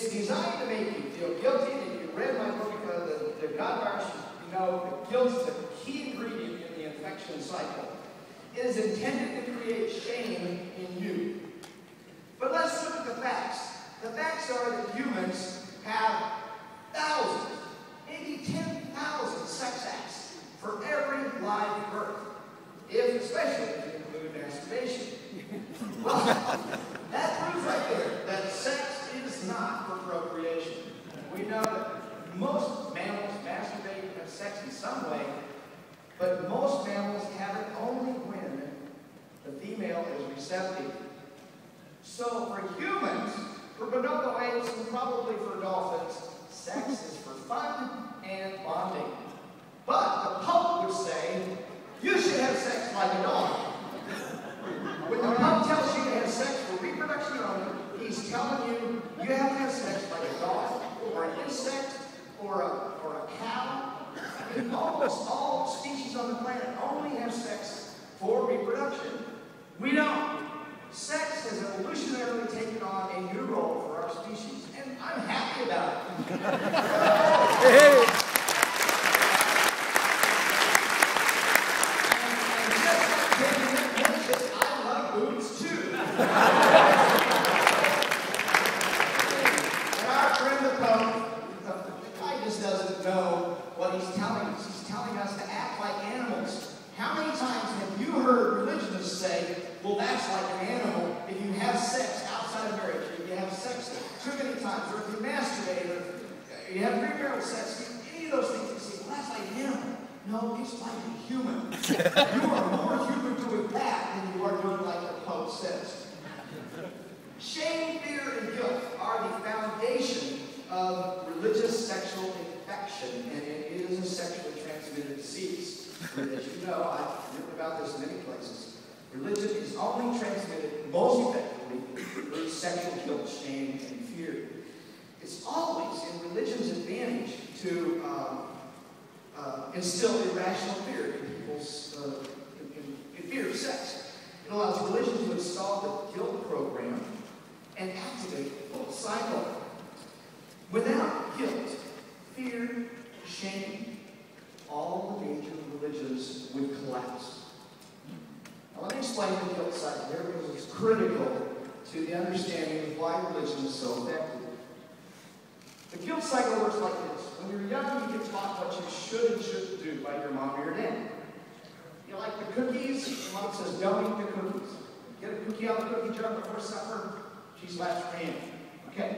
It's designed to make you feel guilty. And if you read my book, the God Virus, you know that guilt is the key ingredient in the infection cycle. It is intended to create shame in you. But let's look at the facts. The facts are that humans have thousands, maybe 10,000 sex acts for every live birth, especially if you include masturbation. Well, that proves right there that sex is not for procreation. We know that most mammals masturbate and have sex in some way, but most mammals have it only when the female is receptive. So for humans, for bonobo apes, and probably for dolphins, sex is for fun and bonding. But the Pope would say, you should have sex like a dog. When the Pope tells you to have sex for reproduction only, he's telling you you have to have sex like a dog, or an insect, or a cow. I mean, almost all species on the planet only have sex for reproduction. We don't. Sex has evolutionarily taken on a new role for our species, and I'm happy about it. I like boots too. And our friend the Pope, the guy just doesn't know what he's telling us. He's telling us to act like animals. How many times have you heard religionists say, well, that's like an animal if you have sex outside of marriage, or if you have sex too many times, or if you masturbate, or you have premarital sex, any of those things, you say, well, that's like an animal. No, it's like a human. You are more human doing that than you are doing like the Pope says. Shame, fear, and guilt are the foundation of religious sexual infection, and it is a sexually transmitted disease. As you know, I've written about this in many places. Religion is only transmitted most effectively through sexual guilt, shame, and fear. It's always in religion's advantage to instill irrational fear in people's in fear of sex. It allows religion to install the guilt program and activate the full cycle. Without guilt, fear, shame, all the major religions would collapse. Now let me explain the guilt cycle here because it's critical to the understanding of why religion is so effective. The guilt cycle works like this. When you're young, you get taught what you should and shouldn't do by your mom or your dad. You like the cookies? Your mom says, don't eat the cookies. Get a cookie out of the cookie jar before supper, she slaps her hand. Okay,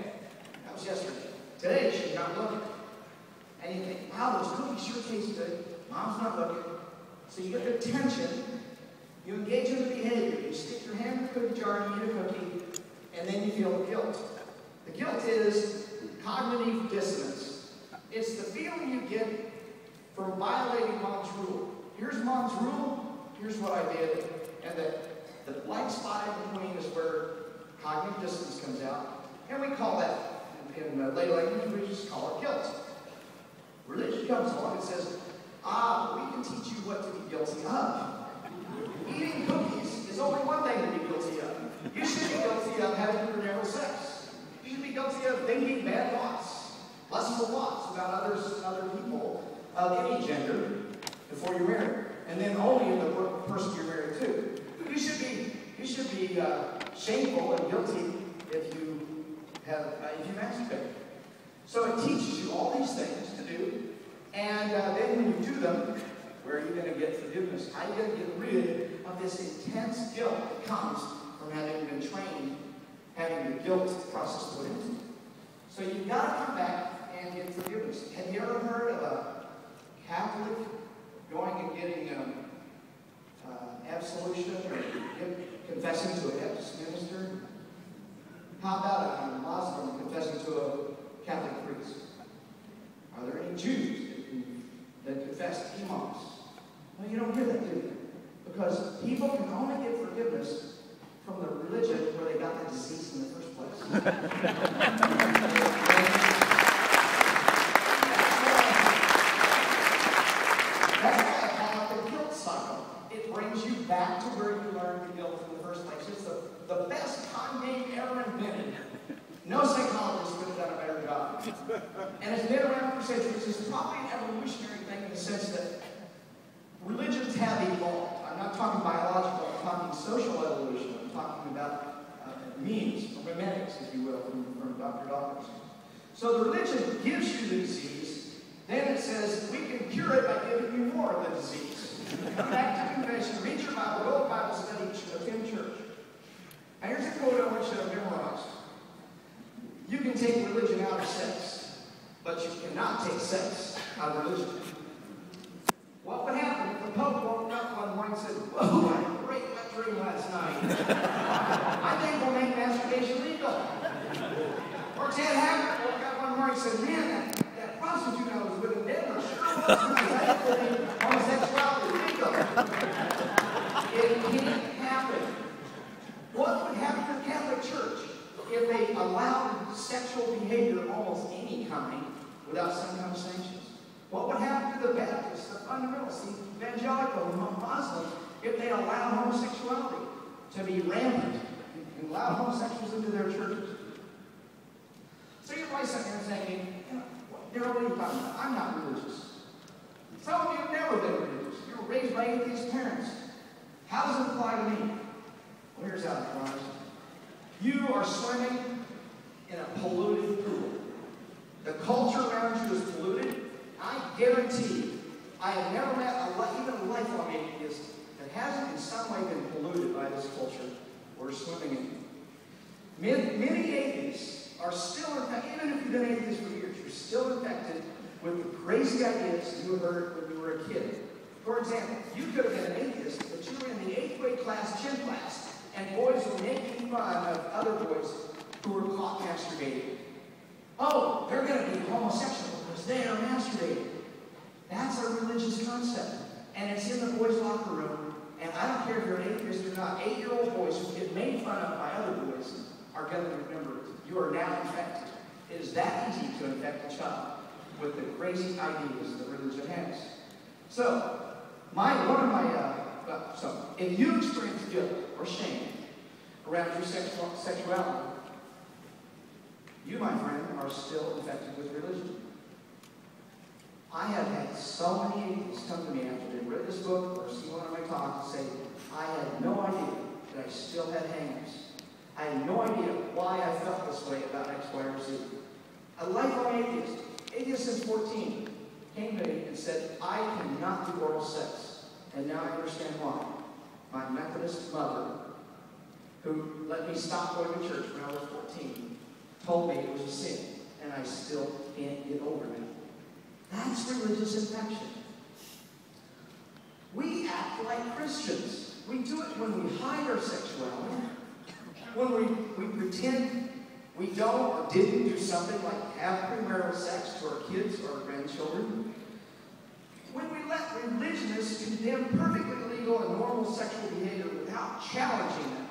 that was yesterday. Today, she's not looking. And you think, wow, those cookies sure taste good. Mom's not looking. So you get the tension. You engage in the behavior. You stick your hand in the cookie jar and eat a cookie, and then you feel the guilt. The guilt is cognitive dissonance. It's the feeling you get from violating mom's rule. Here's mom's rule, here's what I did, and the blank spot in between is where cognitive dissonance comes out, and we call that, in lay language, we just call it guilt. Religion comes along and says, we can teach you what to be guilty of. Eating cookies is only one thing to be guilty of. You should be guilty of having premarital sex. You should be guilty of thinking bad thoughts, lustful thoughts about other people of any gender before you're married, and then only the person you're married to. You should be shameful and guilty if you masturbate. So it teaches you all these things to do, and then when you do them, where are you going to get forgiveness? How are you going to get rid of this intense guilt that comes from having been trained, having the guilt process put into you? So you've got to come back and get forgiveness. Have you ever heard of a Catholic going and getting absolution or confessing to an ex-minister? How about a Muslim confessing to a Catholic priest? Are there any Jews that confess to imams? Well, you don't hear that, do you? Because people can only get forgiveness from the religion where they got the disease in the first place. That's why I call it the guilt cycle. It brings you back to where you learned the guilt in the first place. It's the best con game ever invented. No psychologist could have done a better And it's been around for centuries. It's probably an evolutionary thing in the sense that religions have evolved. I'm not talking biological, I'm talking social evolution. I'm talking about memes, or memetics, if you will, from Dr. Dawkins. So the religion gives you the disease, then it says, we can cure it by giving you more of the disease. Come back to confession, read your Bible, go to Bible study, attend church. Now here's a quote I want you to memorize. You can take religion out of sex, but you cannot take sex out of religion. What would happen if the Pope woke up one morning and said, whoa, I had a great wet dream last night. I think we'll make masturbation legal. Or Ted Haggard woke up one morning and said, man, that prostitute I was with in Denver sure was nice. I think we'll make homosexuality legal. It can't happen. What would happen to the Catholic Church if they allowed sexual behavior of almost any kind without some kind of sanctions? What would happen to the Baptists, the fundamentalists, the evangelical, the Muslims, if they allowed homosexuality to be rampant and allowed homosexuals into their churches? So you're probably sitting there thinking, Daryl, what are you talking about? I'm not religious. Some of you have never been religious. You were raised by atheist parents. How does it apply to me? Well, here's how it applies. You are swimming in a polluted pool. The culture around you is polluted. I guarantee I have never met even a lifelong atheist that hasn't in some way been polluted by this culture we're swimming in. Many atheists are still infected, even if you've been atheist for years, you're still infected with the crazy ideas you heard when you were a kid. For example, you could have been an atheist, but you were in the 8th grade class, gym class, and boys were making fun of other boys who were caught masturbating. Oh, they're going to be homosexual because they are masturbating. That's a religious concept. And it's in the boys' locker room. And I don't care if you're an atheist or not, 8-year-old boys who get made fun of by other boys are going to remember it. You are now infected. It is that easy to infect a child with the crazy ideas that religion has. So, if you experience guilt or shame around your sexuality, you, my friend, are still infected with religion. I have had so many atheists come to me after they read this book or see one of my talks and say, I had no idea that I still had hang-ups. I had no idea why I felt this way about X, Y, or Z. A lifelong atheist since 14, came to me and said, I cannot do oral sex. And now I understand why. My Methodist mother, who let me stop going to church when I was 14, told me it was a sin, and I still can't get over that. That's religious infection. We act like Christians. We do it when we hide our sexuality, when we pretend we don't or didn't do something like have premarital sex to our kids or our grandchildren, when we let religionists condemn perfectly legal and normal sexual behavior without challenging them,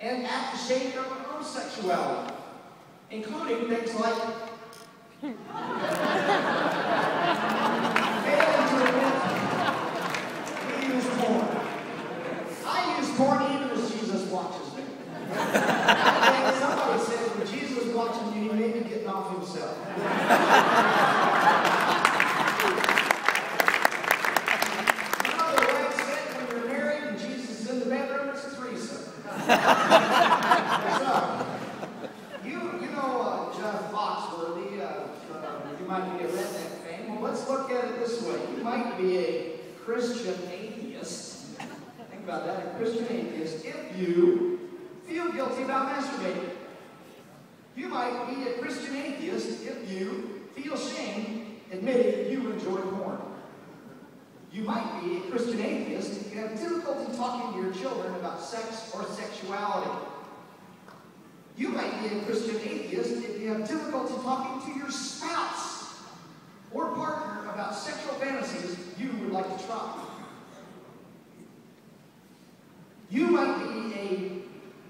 and act ashamed of our own sexuality, including things like failing to admit we use porn. I use porn even as Jesus watches me. I think somebody said when Jesus was watching you, he may be getting off himself. Look at it this way. You might be a Christian atheist. Think about that, a Christian atheist, if you feel guilty about masturbating. You might be a Christian atheist if you feel shame admitting that you enjoy porn. You might be a Christian atheist if you have difficulty talking to your children about sex or sexuality. You might be a Christian atheist if you have difficulty talking to your spouse or partner about sexual fantasies you would like to try. You might be a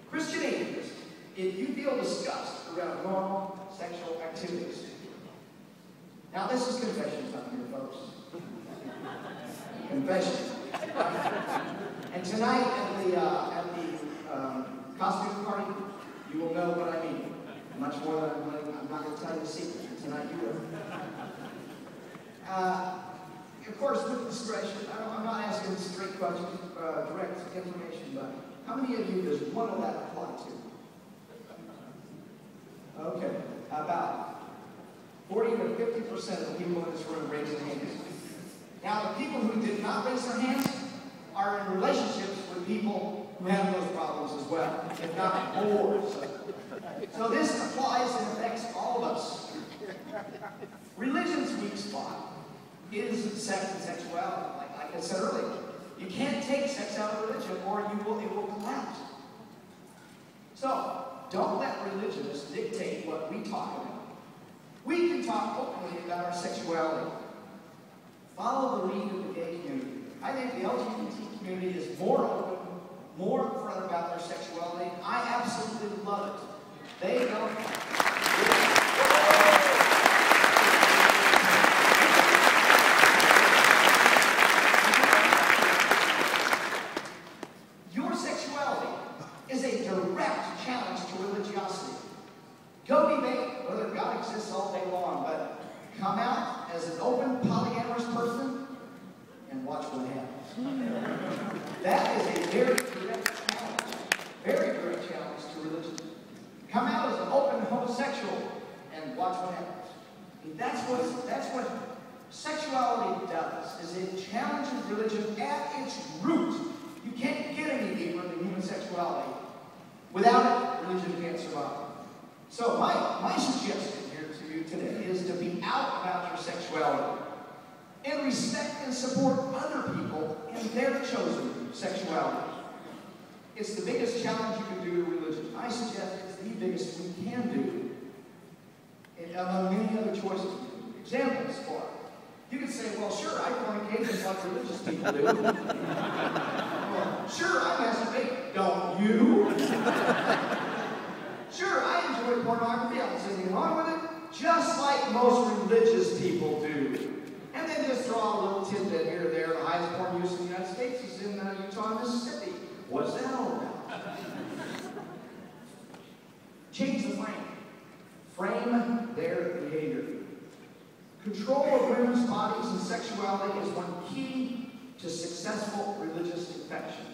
Christian atheist if you feel disgust around normal sexual activities. Now, this is confession time here, folks. Confession. And tonight at the costume party, you will know what I mean. Much more than I'm tell you a secret. Tonight you will. Of course, with discretion, I'm not asking straight questions, direct information, but how many of you does one of that apply to? Okay, about 40 to 50% of the people in this room raise their hands. Now, the people who did not raise their hands are in relationships with people who have those problems as well, if not more. So this applies and affects all of us. Religion's weak spot is sex and sexuality, like I said earlier. You can't take sex out of religion or it will collapse. So, don't let religionists dictate what we talk about. We can talk openly about our sexuality. Follow the lead of the gay community. I think the LGBT community is more open, more upfront about their sexuality. I absolutely love it. They don't. Your sexuality is a direct challenge to religiosity. Go debate whether God exists all day long, but come out as an open, polyamorous person and watch what happens. That is a very direct challenge to religion. Come out as an open homosexual and watch what happens. That's what sexuality does, is it challenges religion at its root. You can't get any deeper than human sexuality. Without it, religion can't survive. So my suggestion here to you today is to be out about your sexuality and respect and support other people in their chosen sexuality. It's the biggest challenge you can do to religion. I suggest it's the biggest we can do among many other choices. Examples for it. You could say, well, sure, I fornicate just like religious people do. Well, sure, I masturbate. Don't you? Sure, I enjoy pornography. I don't see anything wrong with it. Just like most religious people do. And then just draw a little tidbit here or there. The highest porn use in the United States is in Utah and Mississippi. What's that all about? Change the frame. Frame their behavior. Control of women's bodies and sexuality is one key to successful religious infection.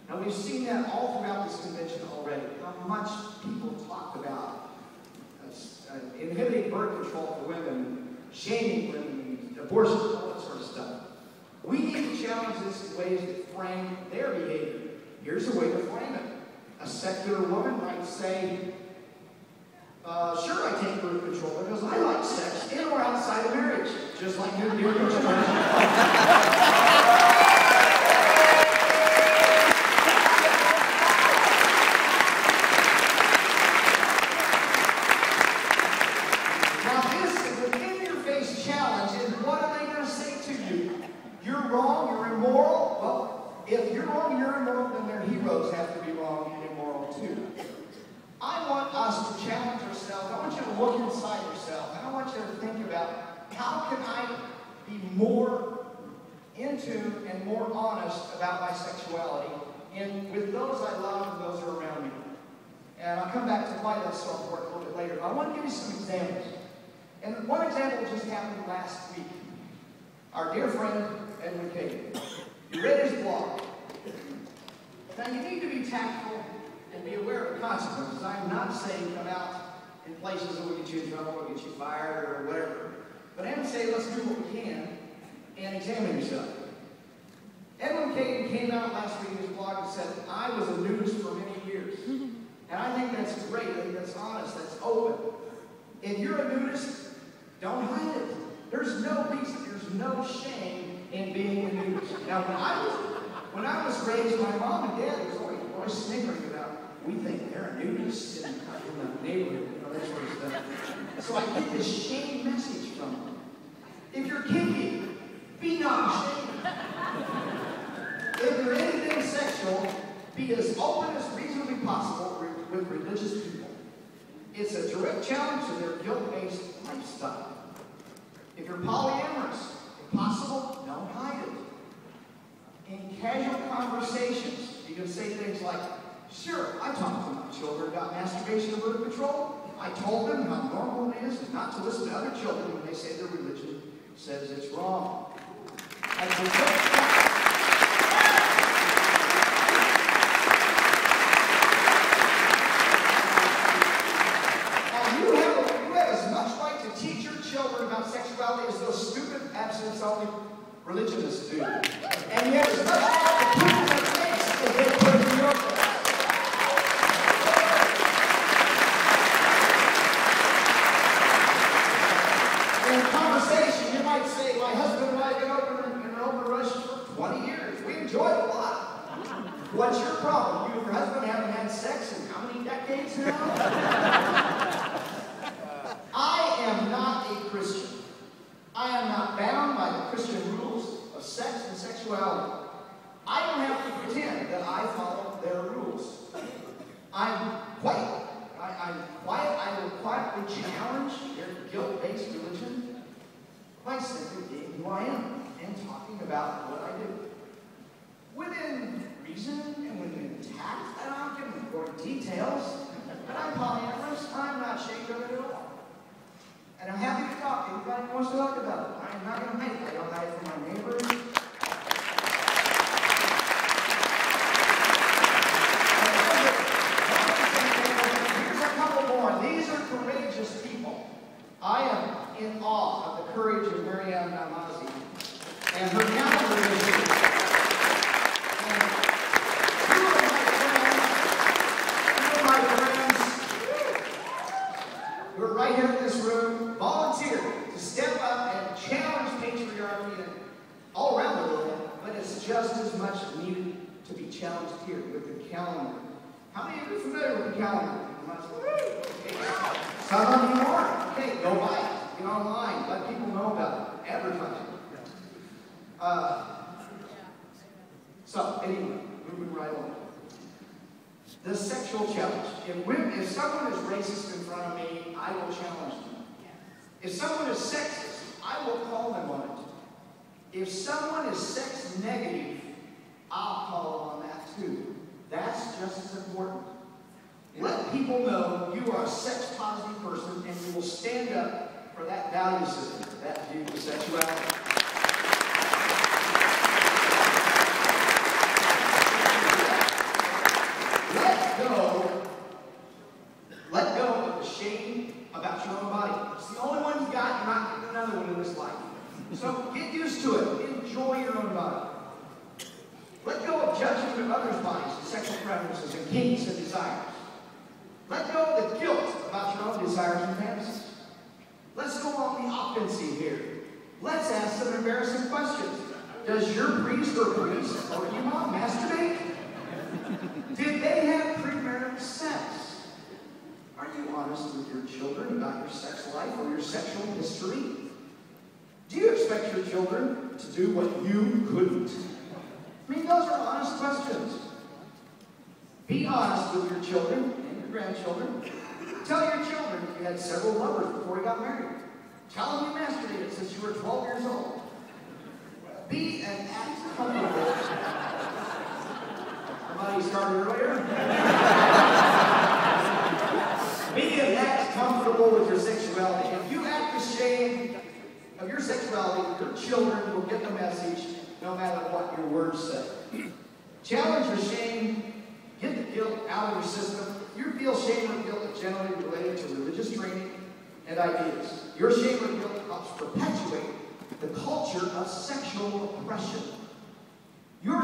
Now, we've seen that all throughout this convention already, how much people talk about inhibiting birth control for women, shaming women, abortion, all that sort of stuff. We need to challenge this in ways that frame their behavior. Here's a way to frame it. A secular woman might say, sure, I take birth control because I like sex in or outside of marriage, just like you do. Now, this is an in-your-face challenge, and what are they going to say to you? You're wrong, you're immoral? Well, if you're wrong and you're immoral, then their heroes have to be wrong and immoral too. I want us to challenge ourselves. I want you to look inside yourself. And I want you to think about, how can I be more in tune and more honest about my sexuality with those I love and those who are around me? And I'll come back to why that's so important a little bit later. But I want to give you some examples. And one example just happened last week. Our dear friend, Edwin Kagan. You read his blog. Now, you need to be tactful and be aware of the consequences. I'm not saying come out in places that will get you in trouble or get you fired or whatever. But I'm saying let's do what we can and examine yourself. Edwin Kagan came out last week in his blog and said, I was a nudist for many years. And I think that's great. I think that's honest. That's open. If you're a nudist, don't hide it. There's no reason, there's no shame in being a nudist. Now, when I was raised, my mom and dad was always sniggering about, we think they're nudists in the neighborhood, that sort of stuff. So I get this shame message from them. If you're kinky, be not ashamed. If you're anything sexual, be as open as reasonably possible with religious people. It's a direct challenge to their guilt-based lifestyle. If you're polyamorous, if possible, don't hide it. In casual conversations, you can say things like, sure, I talk to my children about masturbation and birth control. I told them how normal it is not to listen to other children when they say their religion says it's wrong. I said, you have as much right to teach your children about sexuality as those stupid, abstinence-only religionists do. And you have as much right to put it in their face as they put it in your face. In conversation, you might say, my husband and I have been in an open relationship for 20 years. We enjoy it a lot. What's your problem? You and your husband haven't had sex in how many decades now? I am not a Christian. I am not bound by the Christian rules of sex and sexuality. I don't have to pretend that I follow their rules. I'm quiet. I will quietly challenge their guilt-based religion by simply being who I am and talking about what I do. Within reason and within tact, and I'll give them more details, but I'm polyamorous. I'm not ashamed of it at all. And I'm happy to talk. Anybody wants to talk about it. I'm not going to hide it. I don't hide it from my neighbors. Here's a couple more. These are courageous people. I am in awe of the courage of Marianne Namazi and her calendar is here. And two of my friends who are right here in this room volunteered to step up and challenge patriarchy all around the world, but it's just as much needed to be challenged here with the calendar. How many of you are familiar with the calendar? Okay. Some of you are. Okay, go buy it. Get online. Let people know about it. Advertise it. So, anyway, moving right on. The sexual challenge. If someone is racist in front of me, I will challenge them. If someone is sexist, I will call them on it. If someone is sex negative, I'll call them on that too. That's just as important. Let people know you are a sex positive person and you will stand up for that value system, that view of sexuality. Let go of the shame about your own body. It's the only one you got. You're not getting another one in this life. So get used to it. Enjoy your own body. Let go of judgment of others' bodies, sexual preferences, and kinks and desires. Let go of the guilt about your own desires and fantasies. Let's go on the offensive here. Let's ask some embarrassing questions. Does your priest or priest or imam masturbate? Did they have premarital sex? Are you honest with your children about your sex life or your sexual history? Do you expect your children to do what you couldn't? I mean, those are honest questions. Be honest with your children and your grandchildren. Tell your children you had several lovers before you got married. Tell them you masturbated since you were 12 years old. Be and act comfortable. Somebody started earlier. Be and act comfortable with your sexuality. If you act ashamed of your sexuality, your children will get the message no matter what your words say. Challenge your shame. Get the guilt out of your system. You feel shame or guilt is generally related to religious training and ideas. Your shame or guilt helps perpetuate the culture of sexual oppression. You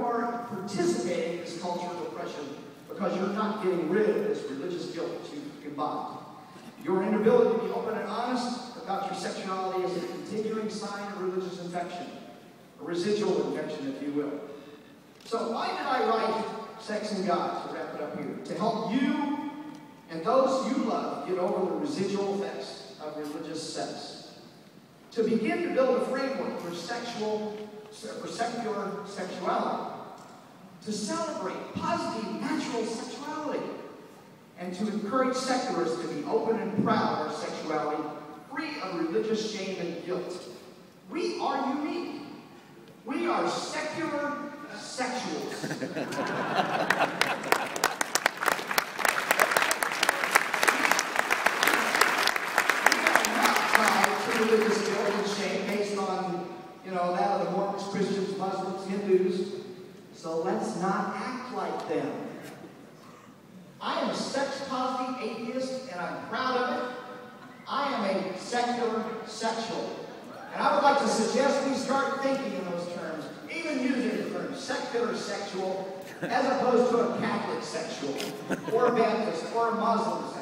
are participating in this culture of oppression because you're not getting rid of this religious guilt that you've combined. Your inability to be open and honest about your sexuality is a continuing sign of religious infection, a residual infection, if you will. So why did I write Sex and God, to wrap it up here? To help you and those you love get over the residual effects of religious sex. To begin to build a framework for secular sexuality. To celebrate positive, natural sexuality. And to encourage secularists to be open and proud of their sexuality, free of religious shame and guilt. We are unique. We are secular sexuals. So let's not act like them. I am a sex-positive atheist, and I'm proud of it. I am a secular sexual. And I would like to suggest we start thinking in those terms, even using the term secular sexual, as opposed to a Catholic sexual, or a Baptist, or a Muslim